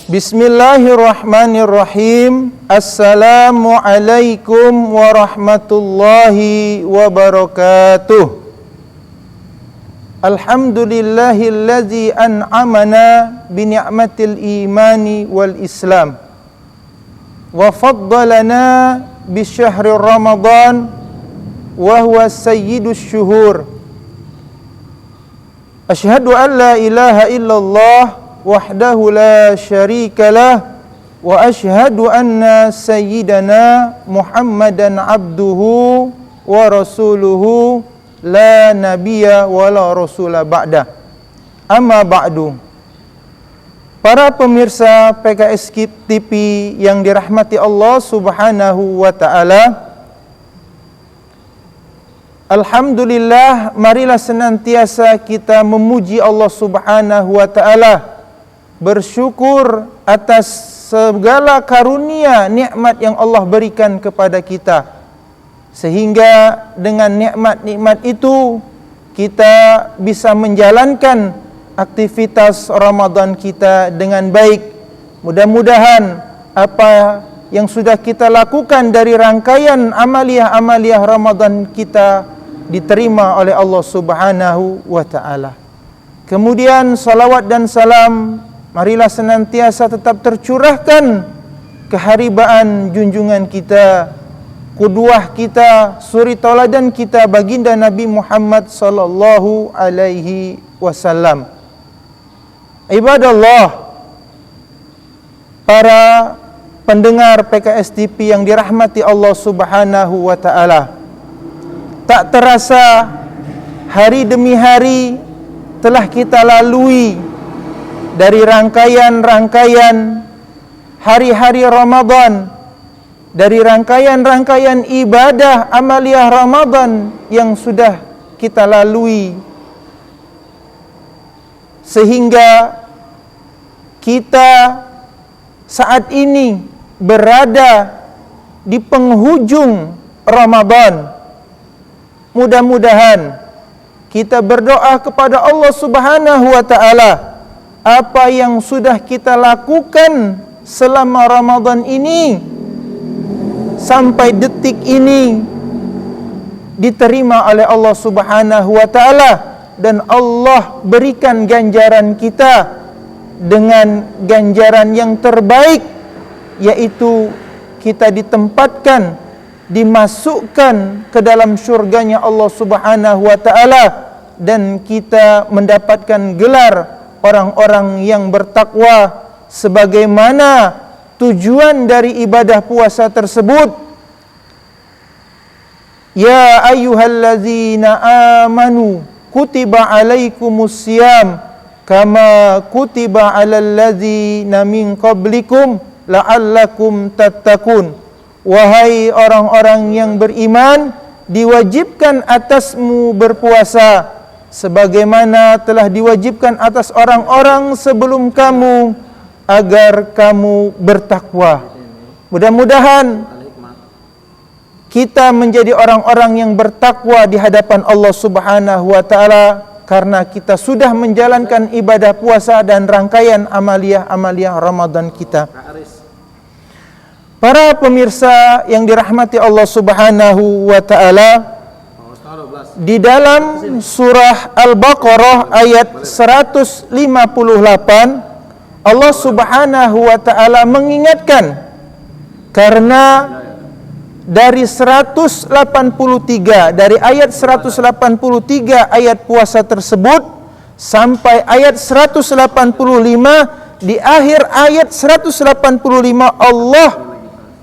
Bismillahirrahmanirrahim. Assalamualaikum warahmatullahi wabarakatuh. Alhamdulillahillazi an'amana bini'matil imani wal islam wa faddalana bisyahri ramadan wa huwa sayyidus syuhur. Asyhadu an la ilaha illallah wahdahu la syarikalah wa asyhadu anna sayyidana Muhammadan abduhu wa rasuluhu la nabiyya wa la rasula ba'dah. Amma ba'du. Para pemirsa PKS TV yang dirahmati Allah Subhanahu wa taala, alhamdulillah, marilah senantiasa kita memuji Allah Subhanahu wa taala, bersyukur atas segala karunia nikmat yang Allah berikan kepada kita, sehingga dengan nikmat-nikmat itu kita bisa menjalankan aktivitas Ramadan kita dengan baik. Mudah-mudahan apa yang sudah kita lakukan dari rangkaian amaliyah-amaliyah Ramadan kita diterima oleh Allah Subhanahu wa taala. Kemudian salawat dan salam marilah senantiasa tetap tercurahkan keharibaan junjungan kita, qudwah kita, suri tauladan kita, baginda Nabi Muhammad sallallahu alaihi wasallam. Ibadallah, para pendengar PKS TV yang dirahmati Allah Subhanahu wa taala, tak terasa hari demi hari telah kita lalui dari rangkaian-rangkaian hari-hari Ramadan, dari rangkaian-rangkaian ibadah amaliyah Ramadan yang sudah kita lalui, sehingga kita saat ini berada di penghujung Ramadan. Mudah-mudahan kita berdoa kepada Allah Subhanahu wa taala, apa yang sudah kita lakukan selama Ramadan ini sampai detik ini diterima oleh Allah Subhanahu wa taala, dan Allah berikan ganjaran kita dengan ganjaran yang terbaik, yaitu kita ditempatkan, dimasukkan ke dalam syurganya Allah Subhanahu wa taala, dan kita mendapatkan gelar orang-orang yang bertakwa, sebagaimana tujuan dari ibadah puasa tersebut. Ya ayyuhallazina amanu kutiba alaikumusiyam kama kutiba alal ladzina min qablikum la'allakum tattaqun. Wahai orang-orang yang beriman, diwajibkan atasmu berpuasa sebagaimana telah diwajibkan atas orang-orang sebelum kamu, agar kamu bertakwa. Mudah-mudahan kita menjadi orang-orang yang bertakwa di hadapan Allah Subhanahu wa taala, karena kita sudah menjalankan ibadah puasa dan rangkaian amaliyah-amaliyah Ramadan kita. Para pemirsa yang dirahmati Allah Subhanahu wa taala, di dalam surah Al-Baqarah ayat 158, Allah Subhanahu wa taala mengingatkan, karena dari 183, dari ayat 183 ayat puasa tersebut sampai ayat 185, di akhir ayat 185 Allah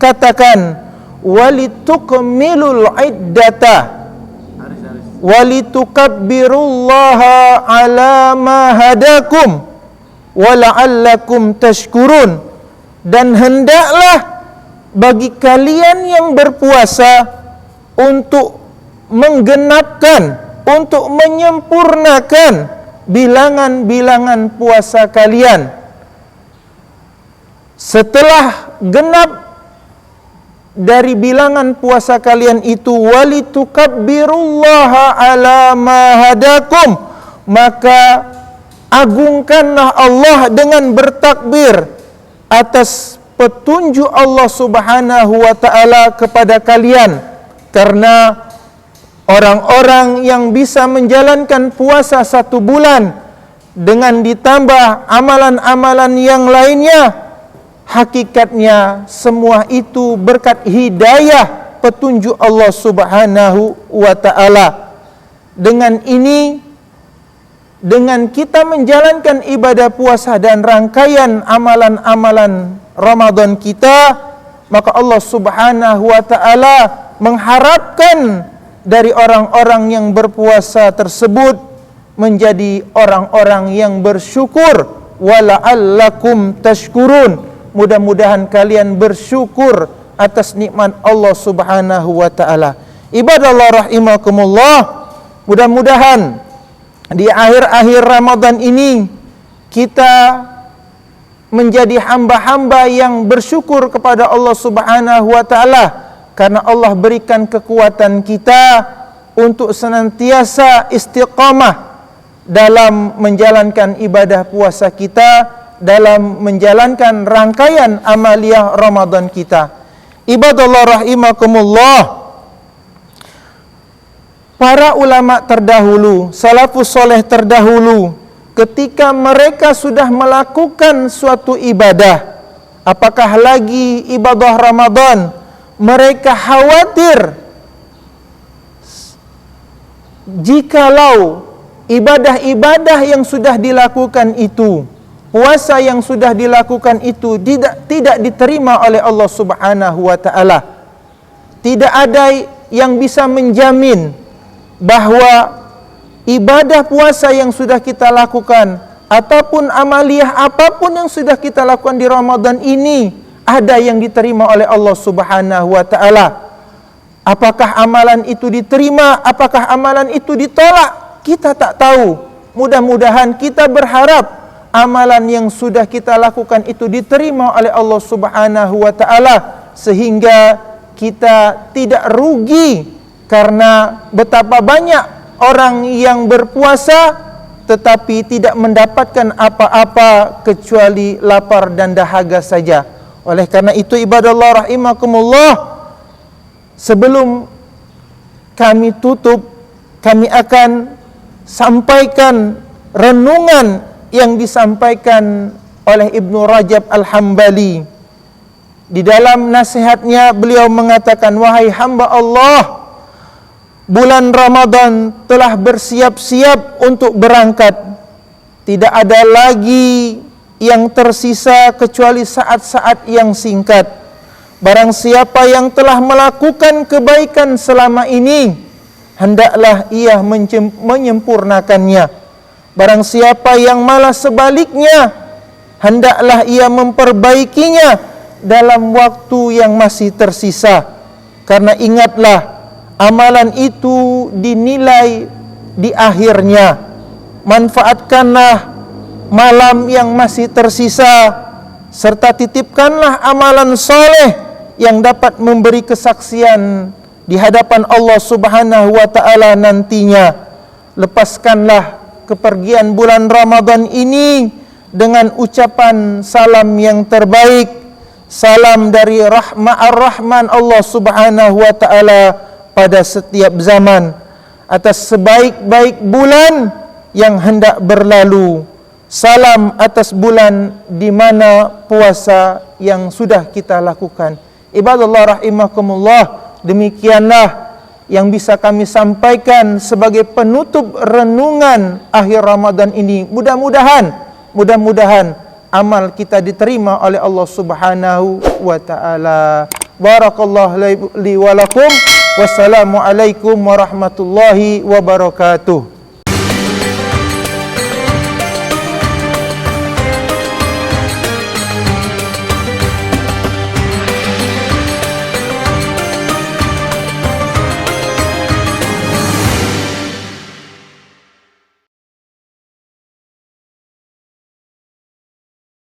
katakan, walitukmilul iddata walitukabbirullaha ala ma hadakum wala'allakum tashkurun. Dan hendaklah bagi kalian yang berpuasa untuk menggenapkan, untuk menyempurnakan bilangan-bilangan puasa kalian. Setelah genap dari bilangan puasa kalian itu, walitukabbirullaha ala ma hadakum, maka agungkanlah Allah dengan bertakbir atas petunjuk Allah Subhanahu wa taala kepada kalian, karena orang-orang yang bisa menjalankan puasa 1 bulan dengan ditambah amalan-amalan yang lainnya, hakikatnya semua itu berkat hidayah petunjuk Allah Subhanahu wa taala. Dengan ini, dengan kita menjalankan ibadah puasa dan rangkaian amalan-amalan Ramadan kita, maka Allah Subhanahu wa taala mengharapkan dari orang-orang yang berpuasa tersebut menjadi orang-orang yang bersyukur. Wala'allakum tashkurun, mudah-mudahan kalian bersyukur atas nikmat Allah Subhanahu wa taala. Ibadallah rahimakumullah, mudah-mudahan di akhir-akhir Ramadan ini kita menjadi hamba-hamba yang bersyukur kepada Allah Subhanahu wa taala, karena Allah berikan kekuatan kita untuk senantiasa istiqamah dalam menjalankan ibadah puasa kita, dalam menjalankan rangkaian amaliyah Ramadan kita. Ibadallah rahimakumullah, para ulama terdahulu, salafus soleh terdahulu, ketika mereka sudah melakukan suatu ibadah, apakah lagi ibadah Ramadan, mereka khawatir jikalau ibadah-ibadah yang sudah dilakukan itu, puasa yang sudah dilakukan itu tidak diterima oleh Allah Subhanahu wa taala. Tidak ada yang bisa menjamin bahwa ibadah puasa yang sudah kita lakukan ataupun amaliyah apapun yang sudah kita lakukan di Ramadan ini ada yang diterima oleh Allah Subhanahu wa taala. Apakah amalan itu diterima, apakah amalan itu ditolak, kita tak tahu. Mudah-mudahan kita berharap amalan yang sudah kita lakukan itu diterima oleh Allah Subhanahu wa taala, sehingga kita tidak rugi, karena betapa banyak orang yang berpuasa tetapi tidak mendapatkan apa-apa kecuali lapar dan dahaga saja. Oleh karena itu, ibadallah rahimakumullah, sebelum kami tutup, kami akan sampaikan renungan yang disampaikan oleh Ibnu Rajab Al-Hambali. Di dalam nasihatnya beliau mengatakan, wahai hamba Allah, bulan Ramadan telah bersiap-siap untuk berangkat. Tidak ada lagi yang tersisa kecuali saat-saat yang singkat. Barang siapa yang telah melakukan kebaikan selama ini, hendaklah ia menyempurnakannya. Barang siapa yang malah sebaliknya, hendaklah ia memperbaikinya dalam waktu yang masih tersisa. Karena ingatlah, amalan itu dinilai di akhirnya. Manfaatkanlah malam yang masih tersisa, serta titipkanlah amalan soleh yang dapat memberi kesaksian di hadapan Allah Subhanahu wa taala nantinya. Lepaskanlah kepergian bulan Ramadan ini dengan ucapan salam yang terbaik, salam dari Ar-Rahman Allah Subhanahu wa taala pada setiap zaman, atas sebaik-baik bulan yang hendak berlalu. Salam atas bulan di mana puasa yang sudah kita lakukan. Ibadallah rahimakumullah, demikianlah yang bisa kami sampaikan sebagai penutup renungan akhir Ramadan ini. Mudah-mudahan amal kita diterima oleh Allah Subhanahu wa taala. Barakallahu li wa lakum. Wassalamualaikum warahmatullahi wabarakatuh.